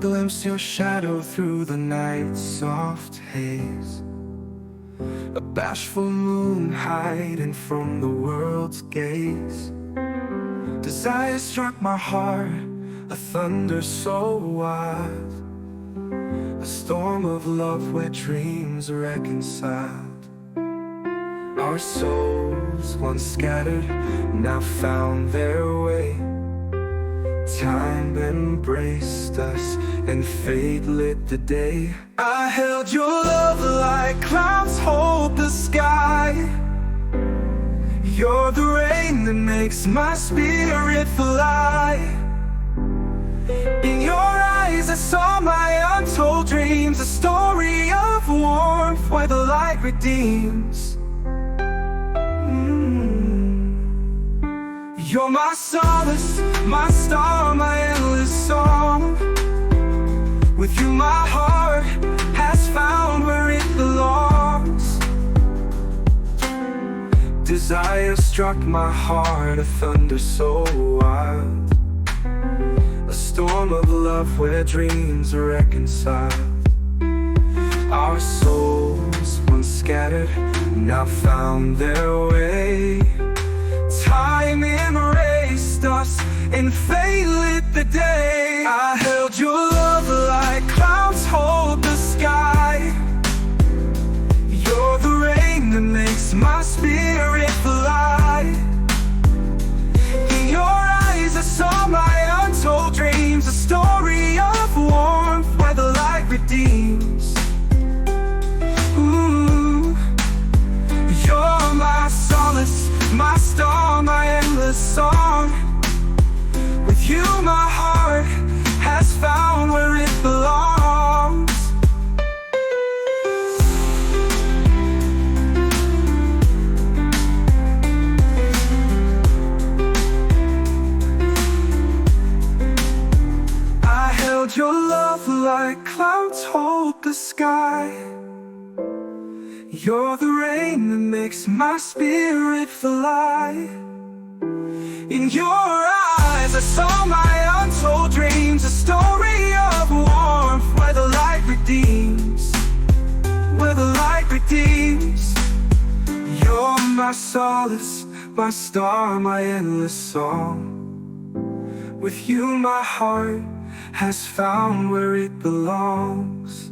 glimpse your shadow through the night's soft haze. A bashful moon hiding from the world's gaze. Desire struck my heart, a thunder so wild, a storm of love where dreams are reconciled. Our souls, once scattered, now found their way. Time embraced us and fate lit the day. I held your love like clouds hold the sky. You're the rain that makes my spirit fly. In your eyes I saw my untold dreams, a story of warmth where the light redeems. You're my solace, my star, my endless song. With you my heart has found where it belongs. Desire struck my heart, a thunder so wild, a storm of love where dreams are reconciled. Our souls, once scattered, now found their way. Time embraced us and fate lit the day. I held your love like clouds hold the sky. You're the rain that makes my spirit fly. In your eyes I saw my untold dreams, a story of warmth where the light redeems. Ooh, you're my solace, my star, my endless song. With you my heart has found where it belongs. I held your love like clouds hold the sky. You're the rain that makes my spirit fly. In your eyes I saw my untold dreams, a story of warmth where the light redeems, where the light redeems. You're my solace, my star, my endless song. With you my heart has found where it belongs.